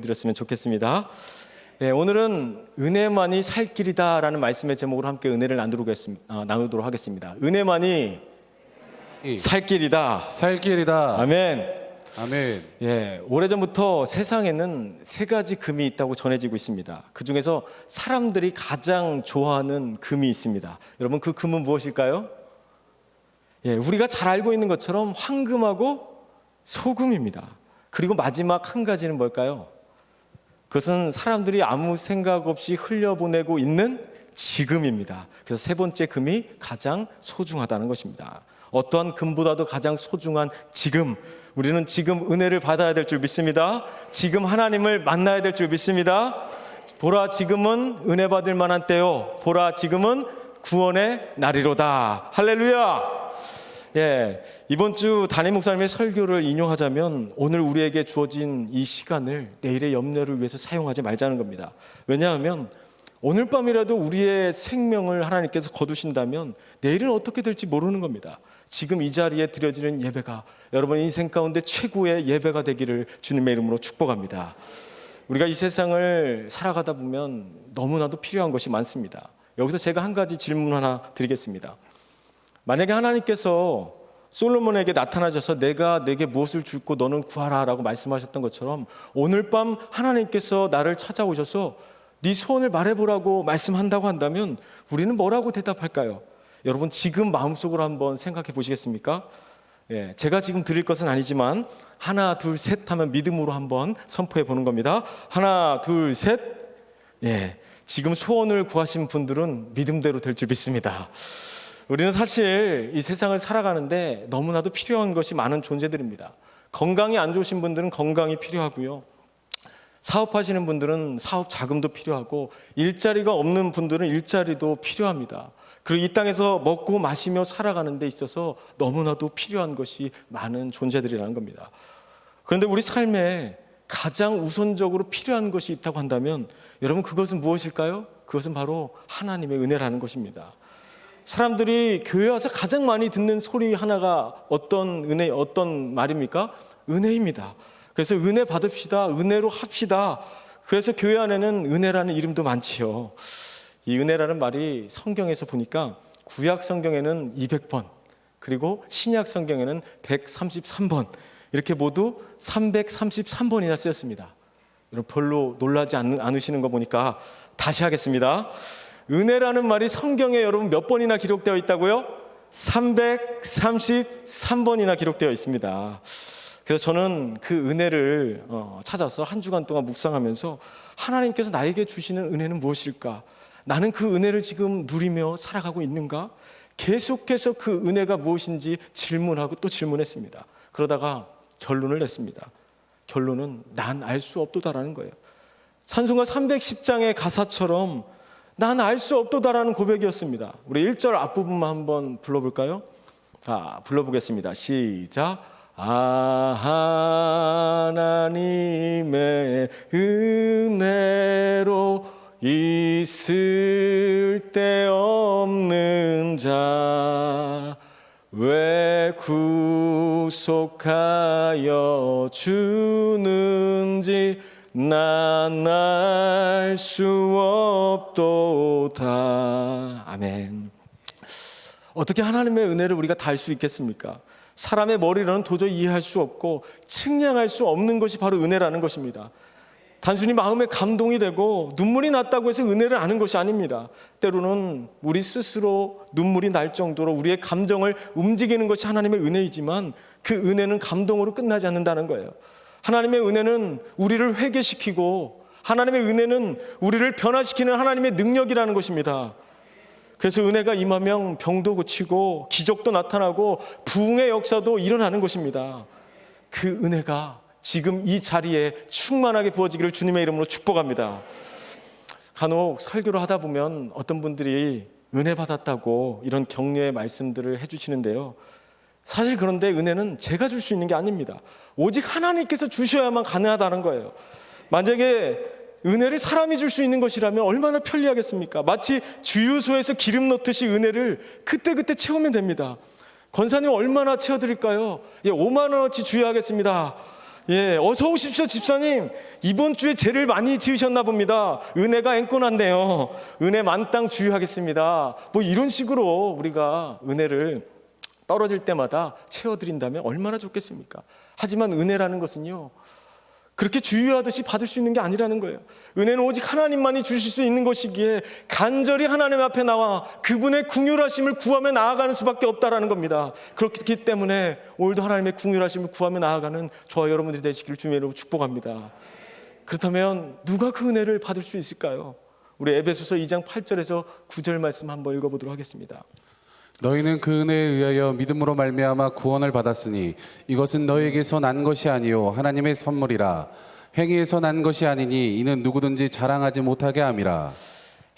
드렸으면 좋겠습니다. 오늘은 은혜만이 살 길이다라는 말씀의 제목으로 함께 은혜를 나누도록 하겠습니다. 은혜만이 살 길이다. 살 길이다. 아멘. 아멘. 오래전부터 세상에는 세 가지 금이 있다고 전해지고 있습니다. 그 중에서 사람들이 가장 좋아하는 금이 있습니다. 여러분, 그 금은 무엇일까요? 우리가 잘 알고 있는 것처럼 황금하고 소금입니다. 그리고 마지막 한 가지는 뭘까요? 그것은 사람들이 아무 생각 없이 흘려보내고 있는 지금입니다. 그래서 세 번째 금이 가장 소중하다는 것입니다. 어떠한 금보다도 가장 소중한 지금, 우리는 지금 은혜를 받아야 될 줄 믿습니다. 지금 하나님을 만나야 될 줄 믿습니다. 보라, 지금은 은혜 받을 만한 때요, 보라, 지금은 구원의 날이로다. 할렐루야. 이번 주 담임 목사님의 설교를 인용하자면 오늘 우리에게 주어진 이 시간을 내일의 염려를 위해서 사용하지 말자는 겁니다. 왜냐하면 오늘 밤이라도 우리의 생명을 하나님께서 거두신다면 내일은 어떻게 될지 모르는 겁니다. 지금 이 자리에 드려지는 예배가 여러분 인생 가운데 최고의 예배가 되기를 주님의 이름으로 축복합니다. 우리가 이 세상을 살아가다 보면 너무나도 필요한 것이 많습니다. 여기서 제가 한 가지 질문 하나 드리겠습니다. 만약에 하나님께서 솔로몬에게 나타나셔서 내가 내게 무엇을 줄고 너는 구하라 라고 말씀하셨던 것처럼 오늘 밤 하나님께서 나를 찾아오셔서 네 소원을 말해보라고 말씀한다고 한다면 우리는 뭐라고 대답할까요? 여러분, 지금 마음속으로 한번 생각해 보시겠습니까? 제가 지금 드릴 것은 아니지만 하나 둘 셋 하면 믿음으로 한번 선포해 보는 겁니다. 하나 둘 셋. 지금 소원을 구하신 분들은 믿음대로 될 줄 믿습니다. 우리는 사실 이 세상을 살아가는데 너무나도 필요한 것이 많은 존재들입니다. 건강이 안 좋으신 분들은 건강이 필요하고요, 사업하시는 분들은 사업 자금도 필요하고, 일자리가 없는 분들은 일자리도 필요합니다. 그리고 이 땅에서 먹고 마시며 살아가는 데 있어서 너무나도 필요한 것이 많은 존재들이라는 겁니다. 그런데 우리 삶에 가장 우선적으로 필요한 것이 있다고 한다면 여러분, 그것은 무엇일까요? 그것은 바로 하나님의 은혜라는 것입니다. 사람들이 교회 와서 가장 많이 듣는 소리 하나가 어떤 말입니까? 은혜입니다. 그래서 은혜 받읍시다, 은혜로 합시다. 그래서 교회 안에는 은혜라는 이름도 많지요. 이 은혜라는 말이 성경에서 보니까 구약 성경에는 200번, 그리고 신약 성경에는 133번, 이렇게 모두 333번이나 쓰였습니다. 여러분, 별로 놀라지 않으시는 거 보니까 다시 하겠습니다. 은혜라는 말이 성경에 여러분 몇 번이나 기록되어 있다고요? 333번이나 기록되어 있습니다. 그래서 저는 그 은혜를 찾아서 한 주간 동안 묵상하면서 하나님께서 나에게 주시는 은혜는 무엇일까? 나는 그 은혜를 지금 누리며 살아가고 있는가? 계속해서 그 은혜가 무엇인지 질문하고 또 질문했습니다. 그러다가 결론을 냈습니다. 결론은 난 알 수 없도다라는 거예요. 찬송가 310장의 가사처럼 난 알 수 없도다라는 고백이었습니다. 우리 1절 앞부분만 한번 불러볼까요? 불러보겠습니다. 시작. 하나님의 은혜로 있을 데 없는 자 왜 구속하여 주는지 난 알 수 없도다. 아멘. 어떻게 하나님의 은혜를 우리가 다 알 수 있겠습니까? 사람의 머리로는 도저히 이해할 수 없고 측량할 수 없는 것이 바로 은혜라는 것입니다. 단순히 마음에 감동이 되고 눈물이 났다고 해서 은혜를 아는 것이 아닙니다. 때로는 우리 스스로 눈물이 날 정도로 우리의 감정을 움직이는 것이 하나님의 은혜이지만 그 은혜는 감동으로 끝나지 않는다는 거예요. 하나님의 은혜는 우리를 회개시키고 하나님의 은혜는 우리를 변화시키는 하나님의 능력이라는 것입니다. 그래서 은혜가 임하면 병도 고치고 기적도 나타나고 부흥의 역사도 일어나는 것입니다. 그 은혜가 지금 이 자리에 충만하게 부어지기를 주님의 이름으로 축복합니다. 간혹 설교를 하다 보면 어떤 분들이 은혜 받았다고 이런 격려의 말씀들을 해주시는데요, 사실 그런데 은혜는 제가 줄 수 있는 게 아닙니다. 오직 하나님께서 주셔야만 가능하다는 거예요. 만약에 은혜를 사람이 줄 수 있는 것이라면 얼마나 편리하겠습니까? 마치 주유소에서 기름 넣듯이 은혜를 그때그때 채우면 됩니다. 권사님 얼마나 채워드릴까요? 5만 원어치 주유하겠습니다. 예, 어서 오십시오 집사님. 이번 주에 죄를 많이 지으셨나 봅니다. 은혜가 앵꼬났네요. 은혜 만땅 주유하겠습니다. 뭐 이런 식으로 우리가 은혜를 떨어질 때마다 채워드린다면 얼마나 좋겠습니까? 하지만 은혜라는 것은요, 그렇게 주유하듯이 받을 수 있는 게 아니라는 거예요. 은혜는 오직 하나님만이 주실 수 있는 것이기에 간절히 하나님 앞에 나와 그분의 긍휼하심을 구하며 나아가는 수밖에 없다라는 겁니다. 그렇기 때문에 오늘도 하나님의 긍휼하심을 구하며 나아가는 저와 여러분들이 되시기를 주님의 이름으로 축복합니다. 그렇다면 누가 그 은혜를 받을 수 있을까요? 우리 에베소서 2장 8절에서 9절 말씀 한번 읽어보도록 하겠습니다. 너희는 그 은혜에 의하여 믿음으로 말미암아 구원을 받았으니 이것은 너희에게서 난 것이 아니요 하나님의 선물이라. 행위에서 난 것이 아니니 이는 누구든지 자랑하지 못하게 함이라.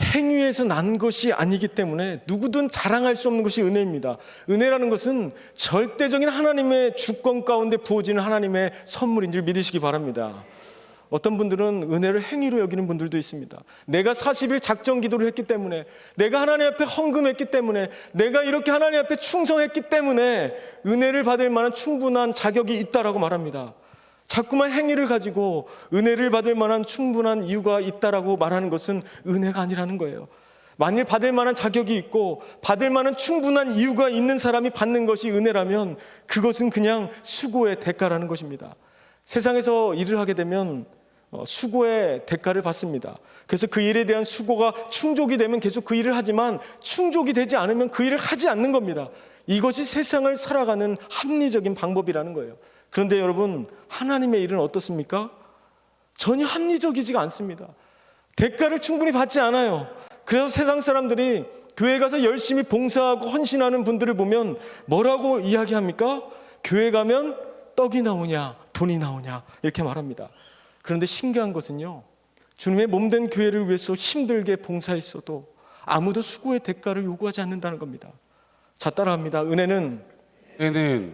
행위에서 난 것이 아니기 때문에 누구든 자랑할 수 없는 것이 은혜입니다. 은혜라는 것은 절대적인 하나님의 주권 가운데 부어지는 하나님의 선물인 줄 믿으시기 바랍니다. 어떤 분들은 은혜를 행위로 여기는 분들도 있습니다. 내가 40일 작정 기도를 했기 때문에, 내가 하나님 앞에 헌금했기 때문에, 내가 이렇게 하나님 앞에 충성했기 때문에 은혜를 받을 만한 충분한 자격이 있다라고 말합니다. 자꾸만 행위를 가지고 은혜를 받을 만한 충분한 이유가 있다라고 말하는 것은 은혜가 아니라는 거예요. 만일 받을 만한 자격이 있고 받을 만한 충분한 이유가 있는 사람이 받는 것이 은혜라면 그것은 그냥 수고의 대가라는 것입니다. 세상에서 일을 하게 되면 수고의 대가를 받습니다. 그래서 그 일에 대한 수고가 충족이 되면 계속 그 일을 하지만 충족이 되지 않으면 그 일을 하지 않는 겁니다. 이것이 세상을 살아가는 합리적인 방법이라는 거예요. 그런데 여러분, 하나님의 일은 어떻습니까? 전혀 합리적이지가 않습니다. 대가를 충분히 받지 않아요. 그래서 세상 사람들이 교회 가서 열심히 봉사하고 헌신하는 분들을 보면 뭐라고 이야기합니까? 교회 가면 떡이 나오냐 돈이 나오냐 이렇게 말합니다. 그런데 신기한 것은요, 주님의 몸된 교회를 위해서 힘들게 봉사했어도 아무도 수고의 대가를 요구하지 않는다는 겁니다. 자, 따라합니다. 은혜는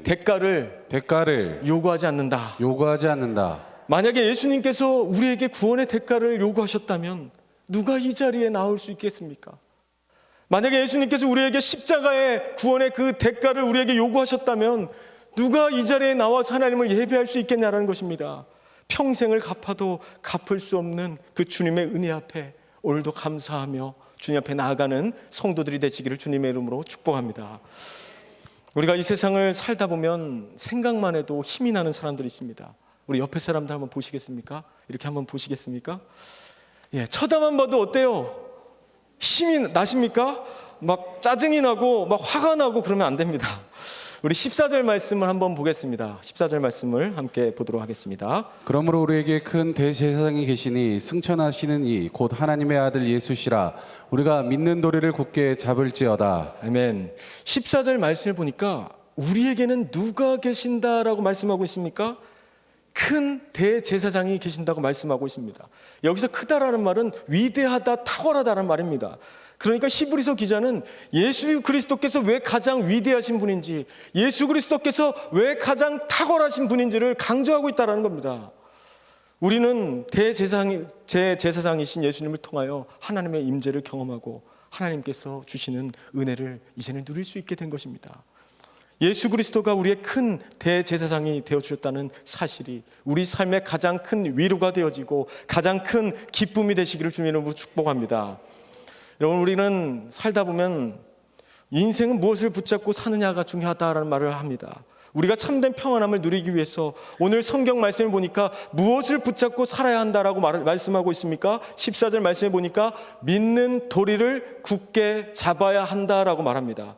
대가를 요구하지 않는다. 만약에 예수님께서 우리에게 구원의 대가를 요구하셨다면 누가 이 자리에 나올 수 있겠습니까? 만약에 예수님께서 우리에게 십자가의 구원의 그 대가를 우리에게 요구하셨다면 누가 이 자리에 나와서 하나님을 예배할 수 있겠냐라는 것입니다. 평생을 갚아도 갚을 수 없는 그 주님의 은혜 앞에 오늘도 감사하며 주님 앞에 나아가는 성도들이 되시기를 주님의 이름으로 축복합니다. 우리가 이 세상을 살다 보면 생각만 해도 힘이 나는 사람들이 있습니다. 우리 옆에 사람들 한번 보시겠습니까? 이렇게 한번 보시겠습니까? 예, 쳐다만 봐도 어때요? 힘이 나십니까? 막 짜증이 나고 막 화가 나고 그러면 안 됩니다. 우리 14절 말씀을 한번 보겠습니다. 14절 말씀을 함께 보도록 하겠습니다. 그러므로 우리에게 큰 대제사장이 계시니 승천하시는 이 곧 하나님의 아들 예수시라. 우리가 믿는 도리를 굳게 잡을지어다. 아멘. 14절 말씀을 보니까 우리에게는 누가 계신다라고 말씀하고 있습니까? 큰 대제사장이 계신다고 말씀하고 있습니다. 여기서 크다라는 말은 위대하다, 탁월하다는 말입니다. 그러니까 히브리서 기자는 예수 그리스도께서 왜 가장 위대하신 분인지, 예수 그리스도께서 왜 가장 탁월하신 분인지를 강조하고 있다는 겁니다. 우리는 제사장이신 예수님을 통하여 하나님의 임재를 경험하고 하나님께서 주시는 은혜를 이제는 누릴 수 있게 된 것입니다. 예수 그리스도가 우리의 큰 대제사장이 되어주셨다는 사실이 우리 삶의 가장 큰 위로가 되어지고 가장 큰 기쁨이 되시기를 주님의 이름으로 축복합니다. 여러분, 우리는 살다 보면 인생은 무엇을 붙잡고 사느냐가 중요하다라는 말을 합니다. 우리가 참된 평안함을 누리기 위해서 오늘 성경 말씀을 보니까 무엇을 붙잡고 살아야 한다라고 말씀하고 있습니까? 14절 말씀에 보니까 믿는 도리를 굳게 잡아야 한다라고 말합니다.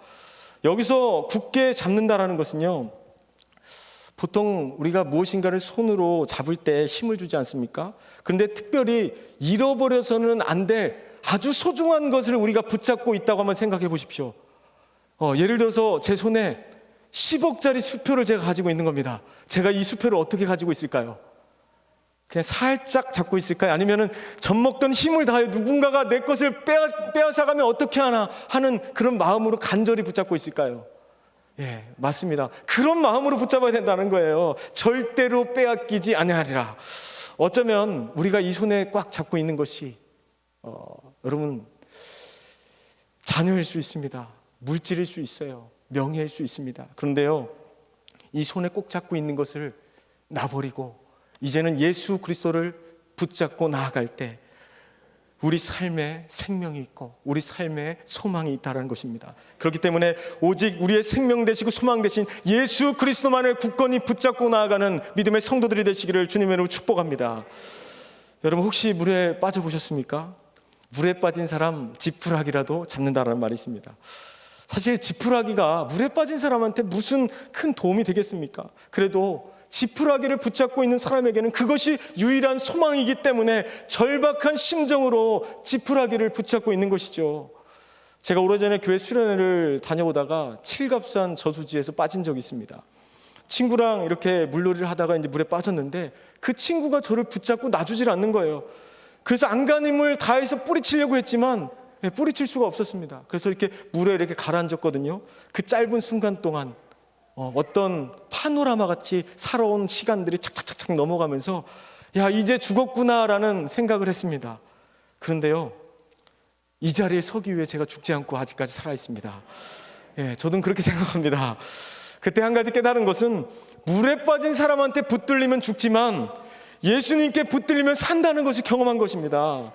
여기서 굳게 잡는다라는 것은요, 보통 우리가 무엇인가를 손으로 잡을 때 힘을 주지 않습니까? 그런데 특별히 잃어버려서는 안 될 아주 소중한 것을 우리가 붙잡고 있다고 한번 생각해 보십시오. 예를 들어서 제 손에 10억짜리 수표를 제가 가지고 있는 겁니다. 제가 이 수표를 어떻게 가지고 있을까요? 그냥 살짝 잡고 있을까요? 아니면은 젖먹던 힘을 다해 누군가가 내 것을 빼앗아가면 어떻게 하나 하는 그런 마음으로 간절히 붙잡고 있을까요? 예, 맞습니다. 그런 마음으로 붙잡아야 된다는 거예요. 절대로 빼앗기지 아니하리라. 어쩌면 우리가 이 손에 꽉 잡고 있는 것이 여러분, 자녀일 수 있습니다. 물질일 수 있어요. 명예일 수 있습니다. 그런데요, 이 손에 꼭 잡고 있는 것을 놔버리고 이제는 예수 그리스도를 붙잡고 나아갈 때 우리 삶에 생명이 있고 우리 삶에 소망이 있다는 것입니다. 그렇기 때문에 오직 우리의 생명 되시고 소망 되신 예수 그리스도만을 굳건히 붙잡고 나아가는 믿음의 성도들이 되시기를 주님의 이름으로 축복합니다. 여러분, 혹시 물에 빠져보셨습니까? 물에 빠진 사람 지푸라기라도 잡는다라는 말이 있습니다. 사실 지푸라기가 물에 빠진 사람한테 무슨 큰 도움이 되겠습니까? 그래도 지푸라기를 붙잡고 있는 사람에게는 그것이 유일한 소망이기 때문에 절박한 심정으로 지푸라기를 붙잡고 있는 것이죠. 제가 오래전에 교회 수련회를 다녀오다가 칠갑산 저수지에서 빠진 적이 있습니다. 친구랑 이렇게 물놀이를 하다가 이제 물에 빠졌는데 그 친구가 저를 붙잡고 놔주질 않는 거예요. 그래서 안간힘을 다해서 뿌리치려고 했지만 뿌리칠 수가 없었습니다. 그래서 이렇게 물에 이렇게 가라앉았거든요. 그 짧은 순간 동안 어떤 파노라마 같이 살아온 시간들이 착착착착 넘어가면서 야, 이제 죽었구나라는 생각을 했습니다. 그런데요, 이 자리에 서기 위해 제가 죽지 않고 아직까지 살아있습니다. 저는 그렇게 생각합니다. 그때 한 가지 깨달은 것은 물에 빠진 사람한테 붙들리면 죽지만 예수님께 붙들리면 산다는 것을 경험한 것입니다.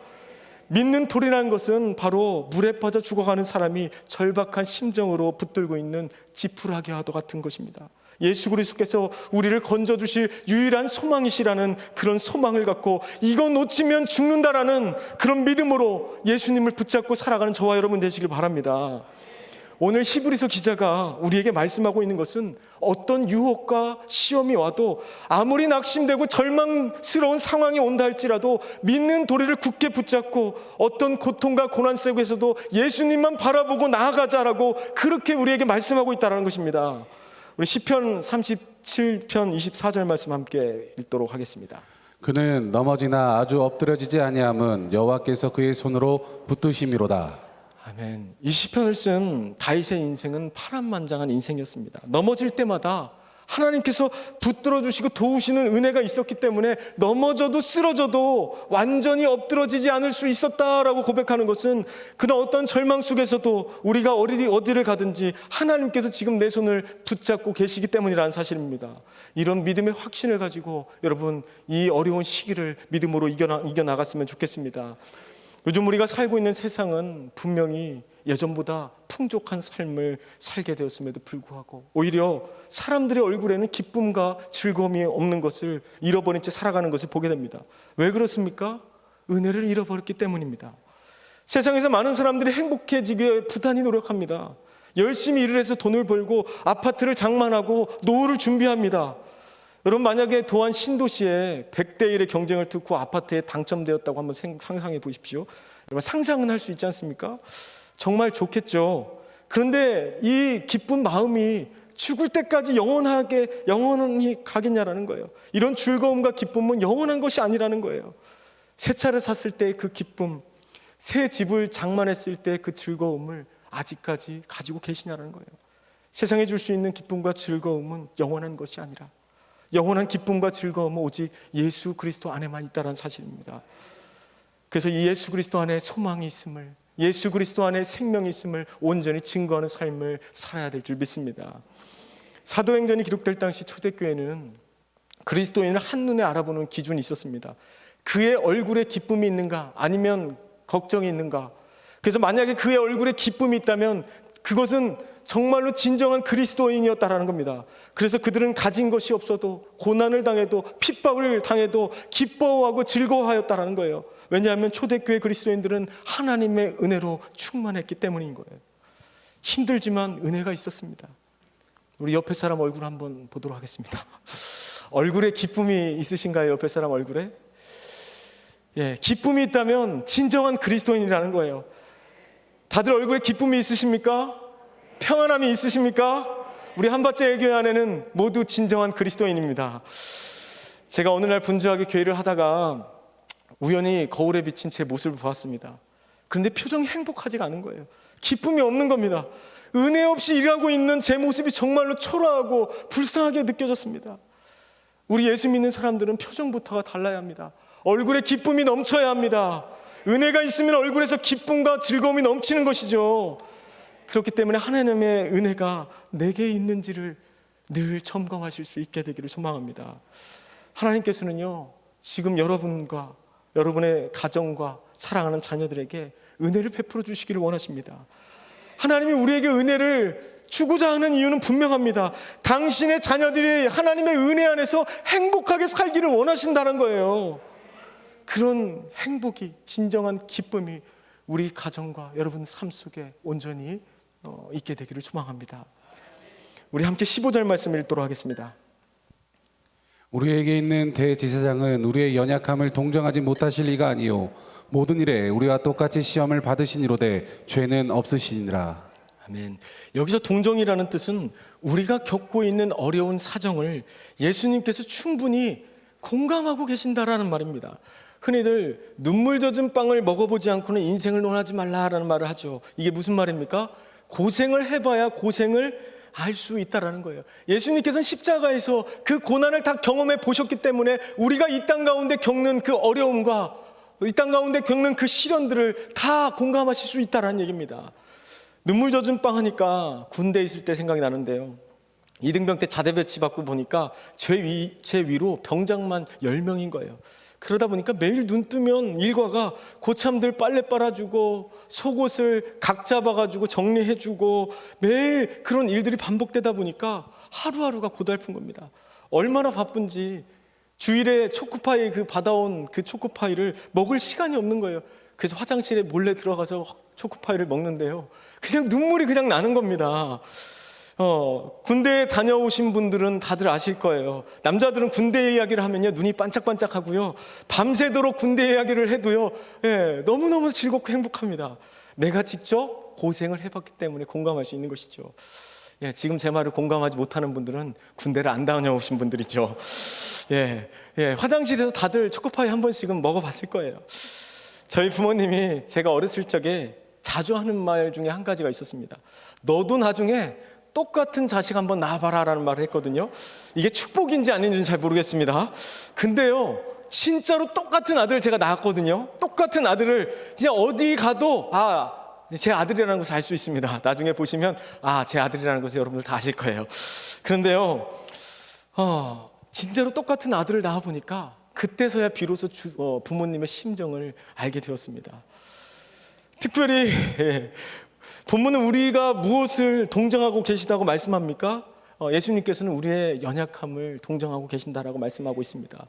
믿는 돌이라는 것은 바로 물에 빠져 죽어가는 사람이 절박한 심정으로 붙들고 있는 지푸라기와도 같은 것입니다. 예수 그리스도께서 우리를 건져주실 유일한 소망이시라는 그런 소망을 갖고 이거 놓치면 죽는다라는 그런 믿음으로 예수님을 붙잡고 살아가는 저와 여러분 되시길 바랍니다. 오늘 히브리서 기자가 우리에게 말씀하고 있는 것은 어떤 유혹과 시험이 와도 아무리 낙심되고 절망스러운 상황이 온다 할지라도 믿는 도리를 굳게 붙잡고 어떤 고통과 고난 속에서도 예수님만 바라보고 나아가자라고 그렇게 우리에게 말씀하고 있다는 것입니다. 우리 시편 37편 24절 말씀 함께 읽도록 하겠습니다. 그는 넘어지나 아주 엎드려지지 아니함은 여호와께서 그의 손으로 붙드심이로다. 아멘. 이 시편을 쓴 다윗의 인생은 파란만장한 인생이었습니다. 넘어질 때마다 하나님께서 붙들어 주시고 도우시는 은혜가 있었기 때문에 넘어져도 쓰러져도 완전히 엎드러지지 않을 수 있었다라고 고백하는 것은 그런 어떤 절망 속에서도 우리가 어디를 가든지 하나님께서 지금 내 손을 붙잡고 계시기 때문이라는 사실입니다. 이런 믿음의 확신을 가지고 여러분 이 어려운 시기를 믿음으로 이겨나갔으면 좋겠습니다. 요즘 우리가 살고 있는 세상은 분명히 예전보다 풍족한 삶을 살게 되었음에도 불구하고 오히려 사람들의 얼굴에는 기쁨과 즐거움이 없는 것을 잃어버린 채 살아가는 것을 보게 됩니다. 왜 그렇습니까? 은혜를 잃어버렸기 때문입니다. 세상에서 많은 사람들이 행복해지기 위해 부단히 노력합니다. 열심히 일을 해서 돈을 벌고 아파트를 장만하고 노후를 준비합니다. 여러분, 만약에 도안 신도시에 100대 1의 경쟁을 뚫고 아파트에 당첨되었다고 한번 상상해 보십시오. 여러분, 상상은 할 수 있지 않습니까? 정말 좋겠죠. 그런데 이 기쁜 마음이 죽을 때까지 영원히 가겠냐라는 거예요. 이런 즐거움과 기쁨은 영원한 것이 아니라는 거예요. 새 차를 샀을 때 그 기쁨, 새 집을 장만했을 때 그 즐거움을 아직까지 가지고 계시냐라는 거예요. 세상에 줄 수 있는 기쁨과 즐거움은 영원한 것이 아니라 영원한 기쁨과 즐거움은 오직 예수 그리스도 안에만 있다는 사실입니다. 그래서 이 예수 그리스도 안에 소망이 있음을, 예수 그리스도 안에 생명이 있음을 온전히 증거하는 삶을 살아야 될 줄 믿습니다. 사도행전이 기록될 당시 초대교회는 그리스도인을 한눈에 알아보는 기준이 있었습니다. 그의 얼굴에 기쁨이 있는가 아니면 걱정이 있는가. 그래서 만약에 그의 얼굴에 기쁨이 있다면 그것은 정말로 진정한 그리스도인이었다라는 겁니다. 그래서 그들은 가진 것이 없어도 고난을 당해도 핍박을 당해도 기뻐하고 즐거워하였다라는 거예요. 왜냐하면 초대교회 그리스도인들은 하나님의 은혜로 충만했기 때문인 거예요. 힘들지만 은혜가 있었습니다. 우리 옆에 사람 얼굴 한번 보도록 하겠습니다. 얼굴에 기쁨이 있으신가요? 옆에 사람 얼굴에? 기쁨이 있다면 진정한 그리스도인이라는 거예요. 다들 얼굴에 기쁨이 있으십니까? 평안함이 있으십니까? 우리 한밭제 교회 안에는 모두 진정한 그리스도인입니다. 제가 어느 날 분주하게 교회를 하다가 우연히 거울에 비친 제 모습을 보았습니다. 그런데 표정이 행복하지가 않은 거예요. 기쁨이 없는 겁니다. 은혜 없이 일하고 있는 제 모습이 정말로 초라하고 불쌍하게 느껴졌습니다. 우리 예수 믿는 사람들은 표정부터가 달라야 합니다. 얼굴에 기쁨이 넘쳐야 합니다. 은혜가 있으면 얼굴에서 기쁨과 즐거움이 넘치는 것이죠. 그렇기 때문에 하나님의 은혜가 내게 있는지를 늘 점검하실 수 있게 되기를 소망합니다. 하나님께서는요, 지금 여러분과 여러분의 가정과 사랑하는 자녀들에게 은혜를 베풀어 주시기를 원하십니다. 하나님이 우리에게 은혜를 주고자 하는 이유는 분명합니다. 당신의 자녀들이 하나님의 은혜 안에서 행복하게 살기를 원하신다는 거예요. 그런 행복이, 진정한 기쁨이 우리 가정과 여러분 삶 속에 온전히 있게 되기를 소망합니다. 우리 함께 15절 말씀을 읽도록 하겠습니다. 우리에게 있는 대제사장은 우리의 연약함을 동정하지 못하실 리가 아니요 모든 일에 우리와 똑같이 시험을 받으시니로되 죄는 없으시니라. 아멘. 여기서 동정이라는 뜻은 우리가 겪고 있는 어려운 사정을 예수님께서 충분히 공감하고 계신다라는 말입니다. 흔히들 눈물 젖은 빵을 먹어보지 않고는 인생을 논하지 말라라는 말을 하죠. 이게 무슨 말입니까? 고생을 해봐야 고생을 알 수 있다라는 거예요. 예수님께서는 십자가에서 그 고난을 다 경험해 보셨기 때문에 우리가 이 땅 가운데 겪는 그 어려움과 이 땅 가운데 겪는 그 시련들을 다 공감하실 수 있다라는 얘기입니다. 눈물 젖은 빵 하니까 군대에 있을 때 생각이 나는데요. 이등병 때 자대 배치 받고 보니까 제 위로 병장만 10명인 거예요. 그러다 보니까 매일 눈 뜨면 일과가 고참들 빨래 빨아주고 속옷을 각 잡아가지고 정리해주고 매일 그런 일들이 반복되다 보니까 하루하루가 고달픈 겁니다. 얼마나 바쁜지 주일에 초코파이 받아온 그 초코파이를 먹을 시간이 없는 거예요. 그래서 화장실에 몰래 들어가서 초코파이를 먹는데요, 그냥 눈물이 그냥 나는 겁니다. 군대에 다녀오신 분들은 다들 아실 거예요. 남자들은 군대 이야기를 하면요 눈이 반짝반짝하고요, 밤새도록 군대 이야기를 해도요, 너무너무 즐겁고 행복합니다. 내가 직접 고생을 해봤기 때문에 공감할 수 있는 것이죠. 지금 제 말을 공감하지 못하는 분들은 군대를 안 다녀오신 분들이죠. 화장실에서 다들 초코파이 한 번씩은 먹어봤을 거예요. 저희 부모님이 제가 어렸을 적에 자주 하는 말 중에 한 가지가 있었습니다. 너도 나중에 똑같은 자식 한번 낳아봐라 라는 말을 했거든요. 이게 축복인지 아닌지는 잘 모르겠습니다. 근데요, 진짜로 똑같은 아들을 제가 낳았거든요. 똑같은 아들을 진짜 어디 가도 제 아들이라는 것을 알 수 있습니다. 나중에 보시면 제 아들이라는 것을 여러분들 다 아실 거예요. 그런데요, 진짜로 똑같은 아들을 낳아보니까 그때서야 비로소 부모님의 심정을 알게 되었습니다. 특별히 본문은 우리가 무엇을 동정하고 계시다고 말씀합니까? 예수님께서는 우리의 연약함을 동정하고 계신다라고 말씀하고 있습니다.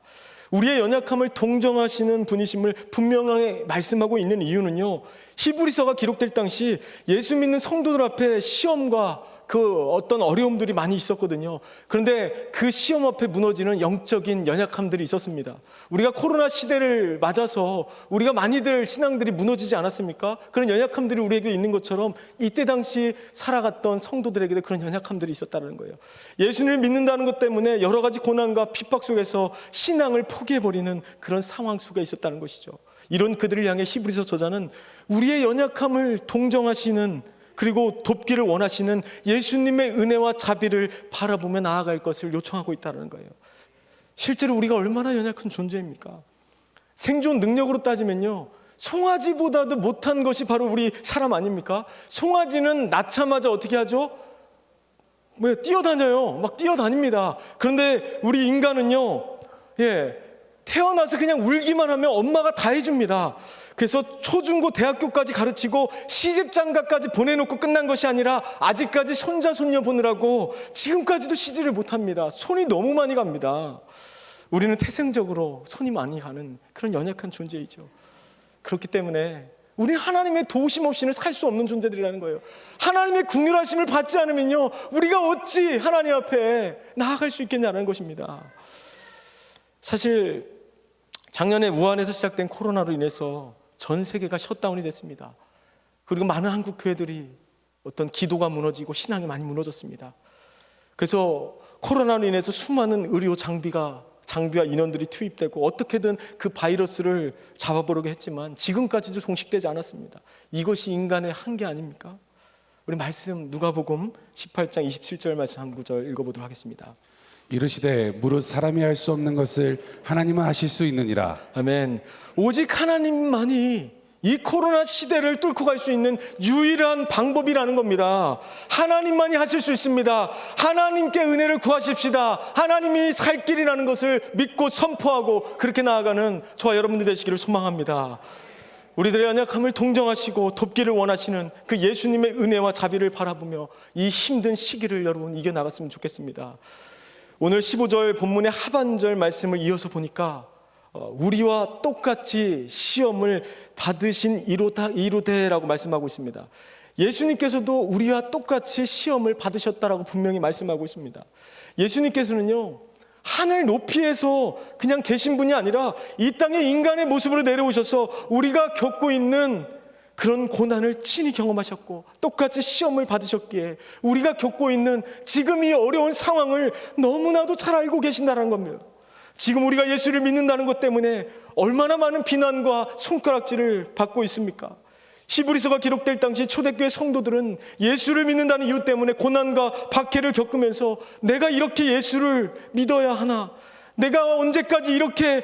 우리의 연약함을 동정하시는 분이심을 분명하게 말씀하고 있는 이유는요, 히브리서가 기록될 당시 예수 믿는 성도들 앞에 시험과 그 어떤 어려움들이 많이 있었거든요. 그런데 그 시험 앞에 무너지는 영적인 연약함들이 있었습니다. 우리가 코로나 시대를 맞아서 우리가 많이들 신앙들이 무너지지 않았습니까? 그런 연약함들이 우리에게 있는 것처럼 이때 당시 살아갔던 성도들에게도 그런 연약함들이 있었다는 거예요. 예수님을 믿는다는 것 때문에 여러 가지 고난과 핍박 속에서 신앙을 포기해버리는 그런 상황 속에 있었다는 것이죠. 이런 그들을 향해 히브리서 저자는 우리의 연약함을 동정하시는, 그리고 돕기를 원하시는 예수님의 은혜와 자비를 바라보며 나아갈 것을 요청하고 있다는 거예요. 실제로 우리가 얼마나 연약한 존재입니까? 생존 능력으로 따지면요, 송아지보다도 못한 것이 바로 우리 사람 아닙니까? 송아지는 낳자마자 어떻게 하죠? 뛰어다녀요. 막 뛰어다닙니다. 그런데 우리 인간은요, 태어나서 그냥 울기만 하면 엄마가 다 해줍니다. 그래서 초중고 대학교까지 가르치고 시집장가까지 보내놓고 끝난 것이 아니라 아직까지 손자 손녀 보느라고 지금까지도 쉬지를 못합니다. 손이 너무 많이 갑니다. 우리는 태생적으로 손이 많이 가는 그런 연약한 존재이죠. 그렇기 때문에 우리는 하나님의 도우심 없이는 살 수 없는 존재들이라는 거예요. 하나님의 긍휼하심을 받지 않으면요, 우리가 어찌 하나님 앞에 나아갈 수 있겠냐는 것입니다. 사실 작년에 우한에서 시작된 코로나로 인해서 전 세계가 셧다운이 됐습니다. 그리고 많은 한국 교회들이 어떤 기도가 무너지고 신앙이 많이 무너졌습니다. 그래서 코로나로 인해서 수많은 의료 장비와 인원들이 투입되고 어떻게든 그 바이러스를 잡아보려고 했지만 지금까지도 종식되지 않았습니다. 이것이 인간의 한계 아닙니까? 우리 말씀 누가복음 18장 27절 말씀 한 구절 읽어보도록 하겠습니다. 이르시되 무릇 사람이 할 수 없는 것을 하나님은 하실 수 있느니라. 아멘. 오직 하나님만이 이 코로나 시대를 뚫고 갈 수 있는 유일한 방법이라는 겁니다. 하나님만이 하실 수 있습니다. 하나님께 은혜를 구하십시다. 하나님이 살 길이라는 것을 믿고 선포하고 그렇게 나아가는 저와 여러분들 되시기를 소망합니다. 우리들의 연약함을 동정하시고 돕기를 원하시는 그 예수님의 은혜와 자비를 바라보며 이 힘든 시기를 여러분 이겨나갔으면 좋겠습니다. 오늘 15절 본문의 하반절 말씀을 이어서 보니까 우리와 똑같이 시험을 받으신 이로되라고 말씀하고 있습니다. 예수님께서도 우리와 똑같이 시험을 받으셨다라고 분명히 말씀하고 있습니다. 예수님께서는요, 하늘 높이에서 그냥 계신 분이 아니라 이 땅에 인간의 모습으로 내려오셔서 우리가 겪고 있는 그런 고난을 친히 경험하셨고 똑같이 시험을 받으셨기에 우리가 겪고 있는 지금 이 어려운 상황을 너무나도 잘 알고 계신다는 겁니다. 지금 우리가 예수를 믿는다는 것 때문에 얼마나 많은 비난과 손가락질을 받고 있습니까? 히브리서가 기록될 당시 초대교회 성도들은 예수를 믿는다는 이유 때문에 고난과 박해를 겪으면서 내가 이렇게 예수를 믿어야 하나? 내가 언제까지 이렇게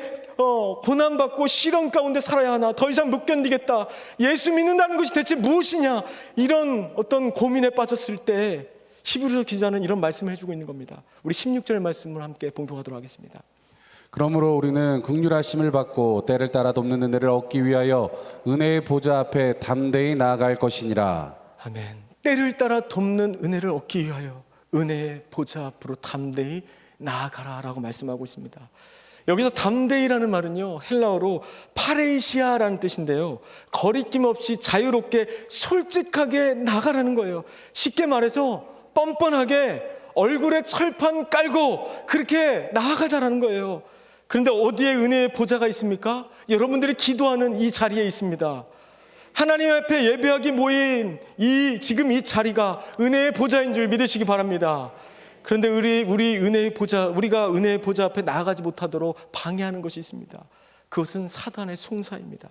고난받고 시련 가운데 살아야 하나? 더 이상 못 견디겠다. 예수 믿는다는 것이 대체 무엇이냐? 이런 어떤 고민에 빠졌을 때 히브리서 기자는 이런 말씀을 해주고 있는 겁니다. 우리 16절 말씀을 함께 봉독하도록 하겠습니다. 그러므로 우리는 긍휼하심을 받고 때를 따라 돕는 은혜를 얻기 위하여 은혜의 보좌 앞에 담대히 나아갈 것이니라. 아멘. 때를 따라 돕는 은혜를 얻기 위하여 은혜의 보좌 앞으로 담대히 나아가라라고 말씀하고 있습니다. 여기서 담대히라는 말은요, 헬라어로 파레이시아라는 뜻인데요, 거리낌 없이 자유롭게 솔직하게 나가라는 거예요. 쉽게 말해서 뻔뻔하게 얼굴에 철판 깔고 그렇게 나아가자라는 거예요. 그런데 어디에 은혜의 보좌가 있습니까? 여러분들이 기도하는 이 자리에 있습니다. 하나님 앞에 예배하기 모인 지금 이 자리가 은혜의 보좌인 줄 믿으시기 바랍니다. 그런데 우리가 은혜의 보좌 앞에 나아가지 못하도록 방해하는 것이 있습니다. 그것은 사단의 송사입니다.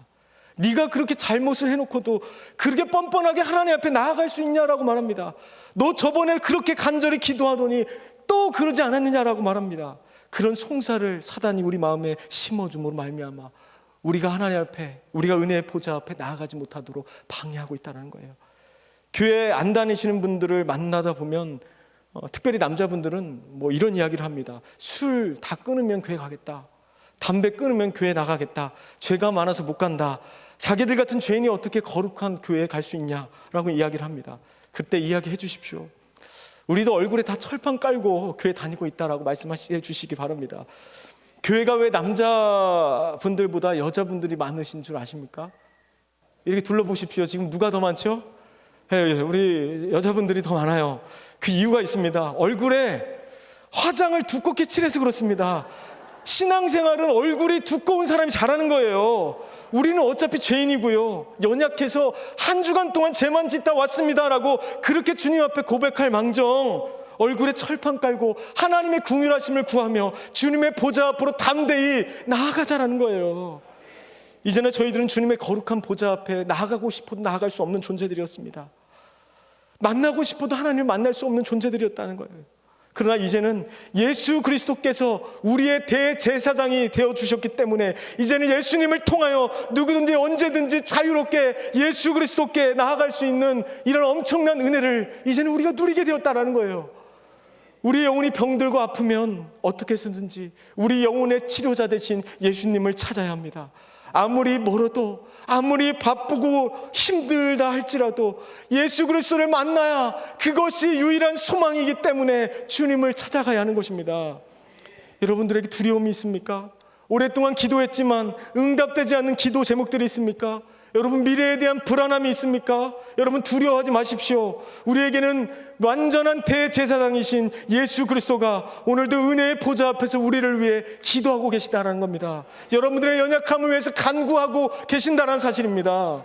네가 그렇게 잘못을 해놓고도 그렇게 뻔뻔하게 하나님 앞에 나아갈 수 있냐라고 말합니다. 너 저번에 그렇게 간절히 기도하더니 또 그러지 않았느냐라고 말합니다. 그런 송사를 사단이 우리 마음에 심어줌으로 말미암아 우리가 하나님 앞에, 우리가 은혜의 보좌 앞에 나아가지 못하도록 방해하고 있다는 거예요. 교회 안 다니시는 분들을 만나다 보면 특별히 남자분들은 뭐 이런 이야기를 합니다. 술 다 끊으면 교회 가겠다. 담배 끊으면 교회 나가겠다. 죄가 많아서 못 간다. 자기들 같은 죄인이 어떻게 거룩한 교회에 갈 수 있냐라고 이야기를 합니다. 그때 이야기해 주십시오. 우리도 얼굴에 다 철판 깔고 교회 다니고 있다라고 말씀해 주시기 바랍니다. 교회가 왜 남자분들보다 여자분들이 많으신 줄 아십니까? 이렇게 둘러보십시오. 지금 누가 더 많죠? 우리 여자분들이 더 많아요. 그 이유가 있습니다. 얼굴에 화장을 두껍게 칠해서 그렇습니다. 신앙생활은 얼굴이 두꺼운 사람이 잘하는 거예요. 우리는 어차피 죄인이고요, 연약해서 한 주간 동안 죄만 짓다 왔습니다라고 그렇게 주님 앞에 고백할 망정 얼굴에 철판 깔고 하나님의 긍휼하심을 구하며 주님의 보좌 앞으로 담대히 나아가자라는 거예요. 이전에 저희들은 주님의 거룩한 보좌 앞에 나아가고 싶어도 나아갈 수 없는 존재들이었습니다. 만나고 싶어도 하나님을 만날 수 없는 존재들이었다는 거예요. 그러나 이제는 예수 그리스도께서 우리의 대제사장이 되어주셨기 때문에 이제는 예수님을 통하여 누구든지 언제든지 자유롭게 예수 그리스도께 나아갈 수 있는 이런 엄청난 은혜를 이제는 우리가 누리게 되었다는 거예요. 우리 영혼이 병들고 아프면 어떻게 해서든지 우리 영혼의 치료자 되신 예수님을 찾아야 합니다. 아무리 멀어도, 아무리 바쁘고 힘들다 할지라도 예수 그리스도를 만나야 그것이 유일한 소망이기 때문에 주님을 찾아가야 하는 것입니다. 여러분들에게 두려움이 있습니까? 오랫동안 기도했지만 응답되지 않는 기도 제목들이 있습니까? 여러분 미래에 대한 불안함이 있습니까? 여러분 두려워하지 마십시오. 우리에게는 완전한 대제사장이신 예수 그리스도가 오늘도 은혜의 보좌 앞에서 우리를 위해 기도하고 계시다는 겁니다. 여러분들의 연약함을 위해서 간구하고 계신다는 사실입니다.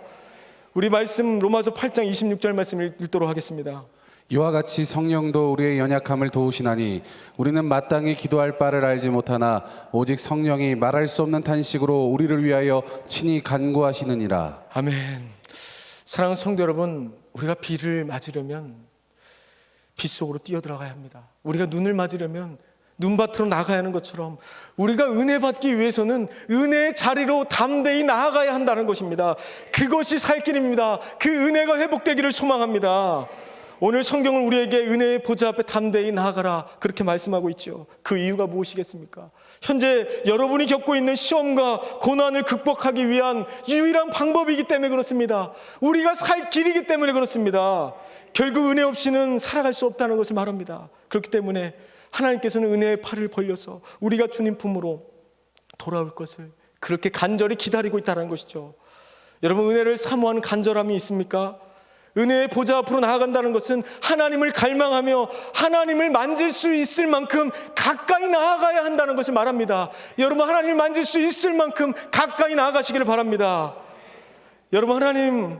우리 말씀 로마서 8장 26절 말씀을 읽도록 하겠습니다. 이와 같이 성령도 우리의 연약함을 도우시나니 우리는 마땅히 기도할 바를 알지 못하나 오직 성령이 말할 수 없는 탄식으로 우리를 위하여 친히 간구하시느니라. 아멘. 사랑하는 성도 여러분, 우리가 비를 맞으려면 빛 속으로 뛰어들어가야 합니다. 우리가 눈을 맞으려면 눈밭으로 나가야 하는 것처럼 우리가 은혜 받기 위해서는 은혜의 자리로 담대히 나아가야 한다는 것입니다. 그것이 살 길입니다. 그 은혜가 회복되기를 소망합니다. 오늘 성경은 우리에게 은혜의 보좌 앞에 담대히 나아가라 그렇게 말씀하고 있죠. 그 이유가 무엇이겠습니까? 현재 여러분이 겪고 있는 시험과 고난을 극복하기 위한 유일한 방법이기 때문에 그렇습니다. 우리가 살 길이기 때문에 그렇습니다. 결국 은혜 없이는 살아갈 수 없다는 것을 말합니다. 그렇기 때문에 하나님께서는 은혜의 팔을 벌려서 우리가 주님 품으로 돌아올 것을 그렇게 간절히 기다리고 있다는 것이죠. 여러분, 은혜를 사모하는 간절함이 있습니까? 은혜의 보좌 앞으로 나아간다는 것은 하나님을 갈망하며 하나님을 만질 수 있을 만큼 가까이 나아가야 한다는 것을 말합니다. 여러분, 하나님을 만질 수 있을 만큼 가까이 나아가시기를 바랍니다. 여러분, 하나님의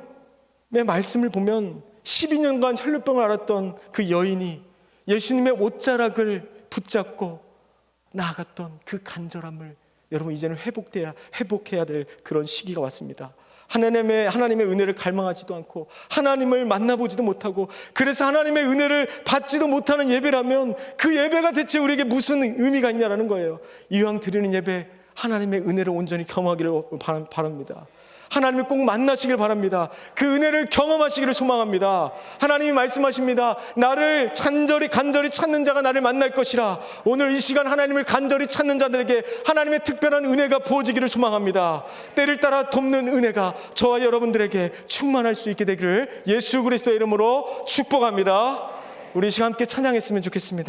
말씀을 보면 12년간 혈루병을 앓았던 그 여인이 예수님의 옷자락을 붙잡고 나아갔던 그 간절함을 여러분 이제는 회복해야 될 그런 시기가 왔습니다. 하나님의 은혜를 갈망하지도 않고 하나님을 만나보지도 못하고 그래서 하나님의 은혜를 받지도 못하는 예배라면 그 예배가 대체 우리에게 무슨 의미가 있냐라는 거예요. 이왕 드리는 예배 하나님의 은혜를 온전히 경험하기를 바랍니다. 하나님을 꼭 만나시길 바랍니다. 그 은혜를 경험하시기를 소망합니다. 하나님이 말씀하십니다. 나를 간절히 찾는 자가 나를 만날 것이라. 오늘 이 시간 하나님을 간절히 찾는 자들에게 하나님의 특별한 은혜가 부어지기를 소망합니다. 때를 따라 돕는 은혜가 저와 여러분들에게 충만할 수 있게 되기를 예수 그리스도의 이름으로 축복합니다. 우리 이 시간 함께 찬양했으면 좋겠습니다.